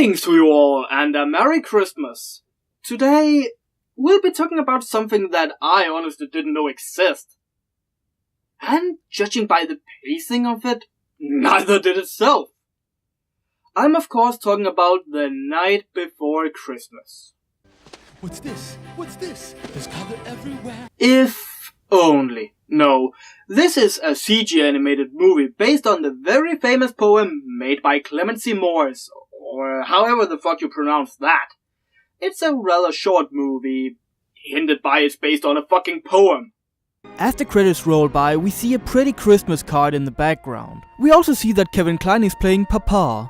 Greetings to you all, and a Merry Christmas. Today, we'll be talking about something that I honestly didn't know existed. And judging by the pacing of it, neither did itself. I'm of course talking about The Night Before Christmas. What's this? What's this? There's color everywhere. If only. No, this is a CG animated movie based on the very famous poem made by Clemency Morse, or however the fuck you pronounce that. It's a rather short movie, hinted by it's based on a fucking poem. As the credits roll by, we see a pretty Christmas card in the background. We also see that Kevin Kline is playing Papa,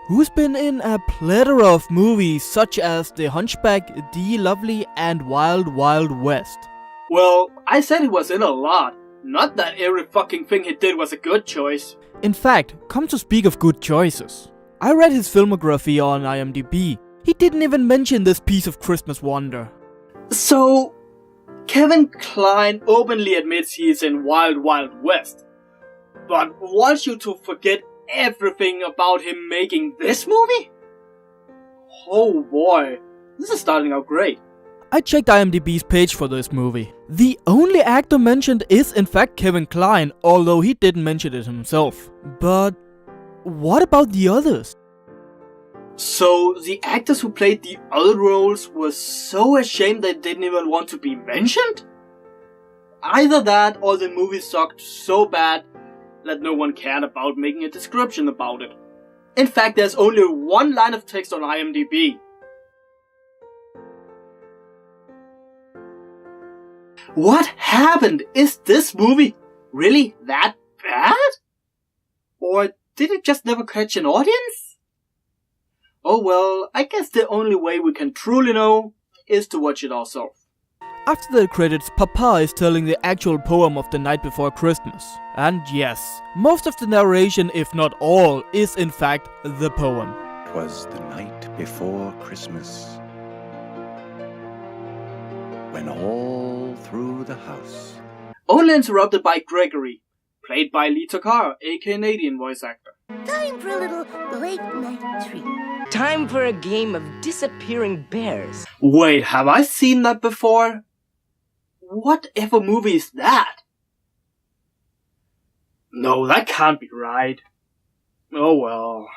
who's been in a plethora of movies such as The Hunchback, The Lovely and Wild Wild West. Well, I said he was in a lot, not that every fucking thing he did was a good choice. In fact, come to speak of good choices, I read his filmography on IMDb. He didn't even mention this piece of Christmas wonder. So, Kevin Kline openly admits he is in Wild Wild West, but wants you to forget everything about him making this movie? Oh boy, this is starting out great. I checked IMDb's page for this movie. The only actor mentioned is in fact Kevin Kline, although he didn't mention it himself. But what about the others? So the actors who played the other roles were so ashamed they didn't even want to be mentioned? Either that or the movie sucked so bad that no one cared about making a description about it. In fact, there's only one line of text on IMDb. What happened? Is this movie really that bad? Or did it just never catch an audience? Oh well, I guess the only way we can truly know is to watch it ourselves. After the credits, Papa is telling the actual poem of The Night Before Christmas. And yes, most of the narration, if not all, is in fact the poem. 'Twas the night before Christmas, when all through the house. Only interrupted by Gregory, played by Lee Takar, a Canadian voice actor. Time for a little late night treat. Time for a game of disappearing bears. Wait, have I seen that before? Whatever movie is that? No, that can't be right. Oh well.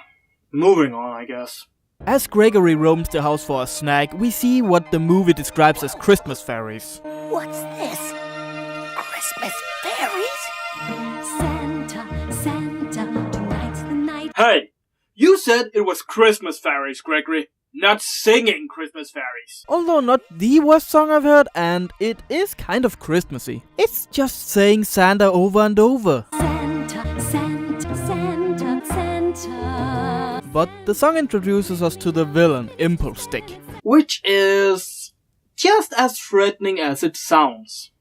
Moving on, I guess. As Gregory roams the house for a snack, we see what the movie describes as Christmas fairies. What's this? Christmas fairies? Santa, tonight's the night. Hey, you said it was Christmas fairies, Gregory, not singing Christmas fairies. Although not the worst song I've heard, and it is kind of Christmassy. It's just saying Santa over and over. Santa. But the song introduces us to the villain, Impulse Stick. Which is just as threatening as it sounds.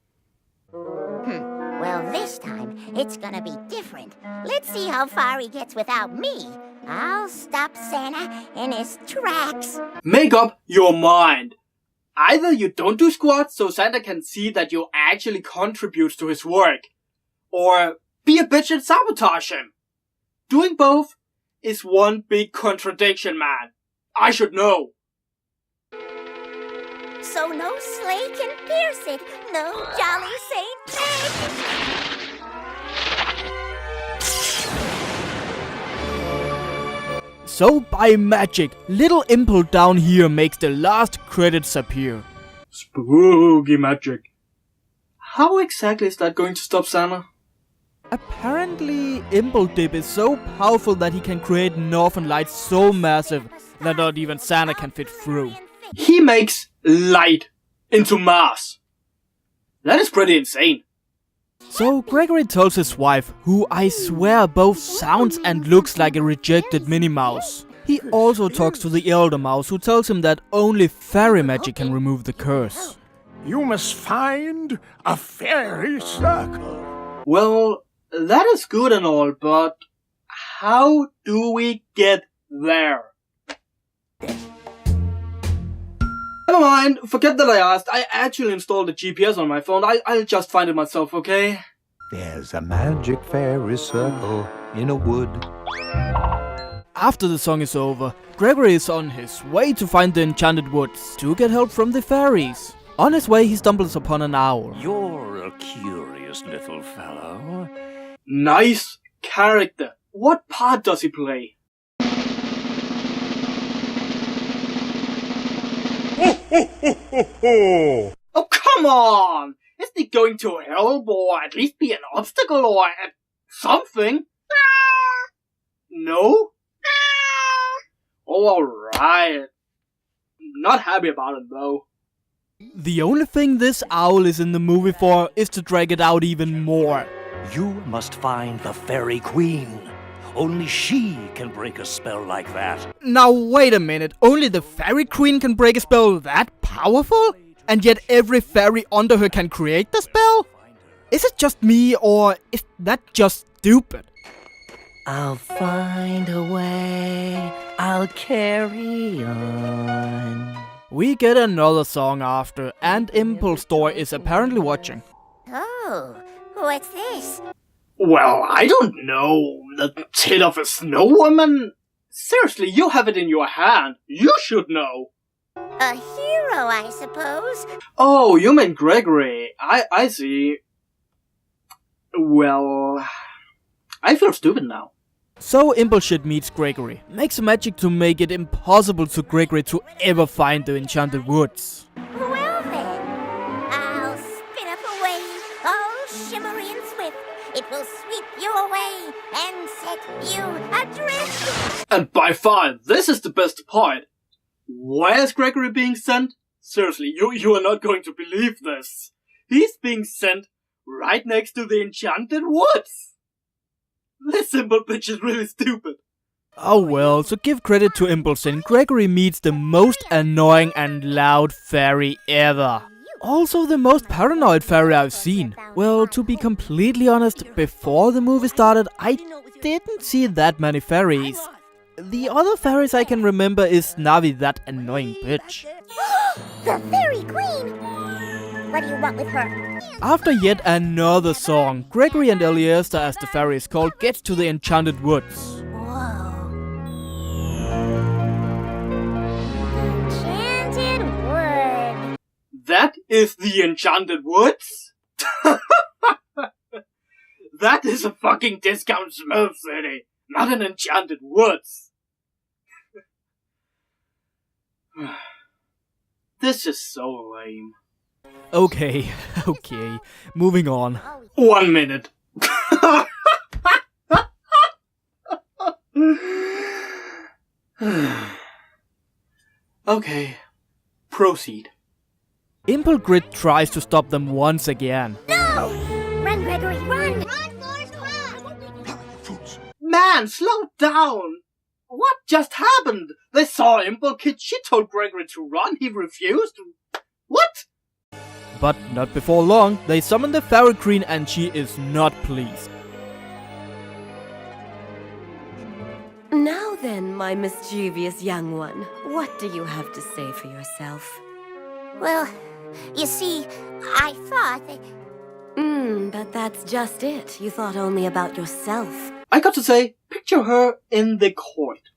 Well, this time, it's gonna be different. Let's see how far he gets without me. I'll stop Santa in his tracks. Make up your mind. Either you don't do squats so Santa can see that you actually contribute to his work, or be a bitch and sabotage him. Doing both is one big contradiction, man. I should know. So no sleigh can pierce it. No jolly Saint Nick. So by magic, little Impulse down here makes the last credits appear. Spooky magic. How exactly is that going to stop Santa? Apparently, Impulse Dip is so powerful that he can create northern lights so massive that not even Santa can fit through. He makes light into mass. That is pretty insane. So Gregory tells his wife, who I swear both sounds and looks like a rejected Minnie Mouse. He also talks to the elder mouse, who tells him that only fairy magic can remove the curse. You must find a fairy circle. Well, that is good and all, but how do we get there? Never mind, forget that I asked. I actually installed a GPS on my phone. I'll just find it myself, okay? There's a magic fairy circle in a wood. After the song is over, Gregory is on his way to find the Enchanted Woods to get help from the fairies. On his way, he stumbles upon an owl. You're a curious little fellow. Nice character. What part does he play? Oh, come on! Isn't he going to help or at least be an obstacle or something? No? Oh, alright. Not happy about it though. The only thing this owl is in the movie for is to drag it out even more. You must find the Fairy Queen. Only she can break a spell like that. Now wait a minute, only the Fairy Queen can break a spell that powerful? And yet every fairy under her can create the spell? Is it just me, or is that just stupid? I'll find a way, I'll carry on. We get another song after, and Impulse Store is apparently watching. Oh, what's this? Well, I don't know. The tit of a snow woman? Seriously, you have it in your hand. You should know. A hero, I suppose. Oh, you mean Gregory. I see. Well, I feel stupid now. So Impulse meets Gregory, makes magic to make it impossible to Gregory to ever find the Enchanted Woods. Well then, I'll spin up a wave, all shimmery and swift. It will sweep you away and set you adrift. And by far, this is the best part. Where is Gregory being sent? Seriously, you are not going to believe this. He's being sent right next to the Enchanted Woods. This simple bitch is really stupid. Oh well, so give credit to Impulse, Gregory meets the most annoying and loud fairy ever. Also the most paranoid fairy I've seen. Well, to be completely honest, before the movie started, I didn't see that many fairies. The other fairies I can remember is Navi, that annoying bitch. The Fairy Queen! What do you want with her? After yet another song, Gregory and Eliester, as the fairy is called, gets to the Enchanted Woods. Whoa. Enchanted Wood. That is the Enchanted Woods? That is a fucking discount smell city, not an Enchanted Woods. This is so lame. Okay, moving on. 1 minute. Okay, proceed. Impel Grid tries to stop them once again. No! Run, Gregory, run! Run, Forrest, run! Man, slow down! What just happened? They saw Impel Kid, she told Gregory to run, he refused? What? But not before long, they summon the Fairy Queen and she is not pleased. Now then, my mischievous young one, what do you have to say for yourself? Well, you see, I thought that... But that's just it. You thought only about yourself. I got to say, picture her in the court.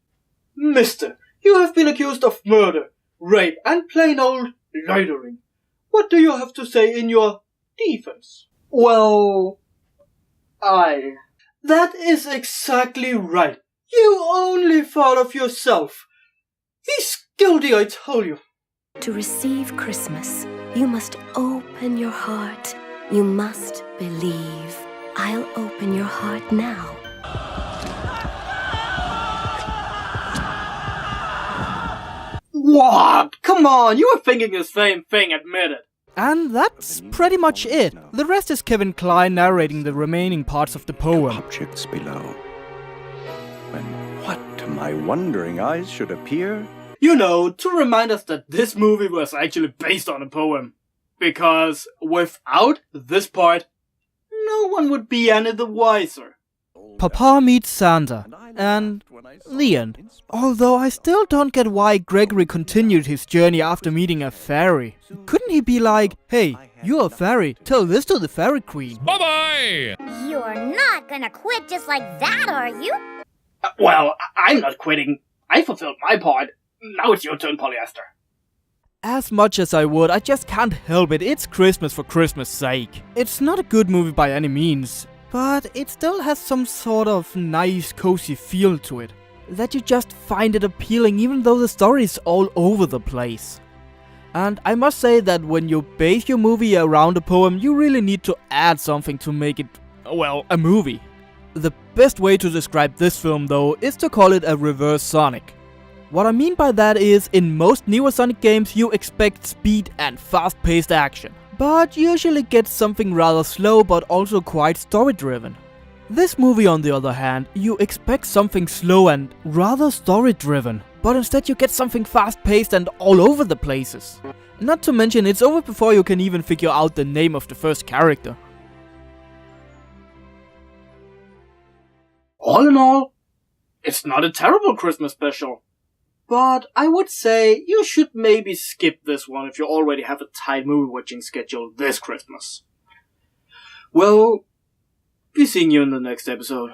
Mister, you have been accused of murder, rape, and plain old loitering. What do you have to say in your defense? Well, That is exactly right. You only thought of yourself. He's guilty, I tell you. To receive Christmas, you must open your heart. You must believe. I'll open your heart now. What? Come on, you were thinking the same thing, admit it. And that's pretty much it. The rest is Kevin Kline narrating the remaining parts of the poem. Objects below. When what to my wondering eyes should appear? You know, to remind us that this movie was actually based on a poem. Because without this part, no one would be any the wiser. Papa meets Santa, and the end. Although I still don't get why Gregory continued his journey after meeting a fairy. Couldn't he be like, hey, you're a fairy, tell this to the Fairy Queen? Bye-bye! You're not gonna quit just like that, are you? Well, I'm not quitting. I fulfilled my part. Now it's your turn, Polyester. As much as I would, I just can't help it. It's Christmas for Christmas' sake. It's not a good movie by any means, but it still has some sort of nice, cozy feel to it. That you just find it appealing even though the story is all over the place. And I must say that when you base your movie around a poem, you really need to add something to make it, well, a movie. The best way to describe this film though is to call it a reverse Sonic. What I mean by that is, in most newer Sonic games you expect speed and fast-paced action, but usually get something rather slow but also quite story-driven. This movie on the other hand, you expect something slow and rather story-driven, but instead you get something fast-paced and all over the places. Not to mention it's over before you can even figure out the name of the first character. All in all, it's not a terrible Christmas special. But I would say you should maybe skip this one if you already have a tight movie watching schedule this Christmas. Well, be seeing you in the next episode.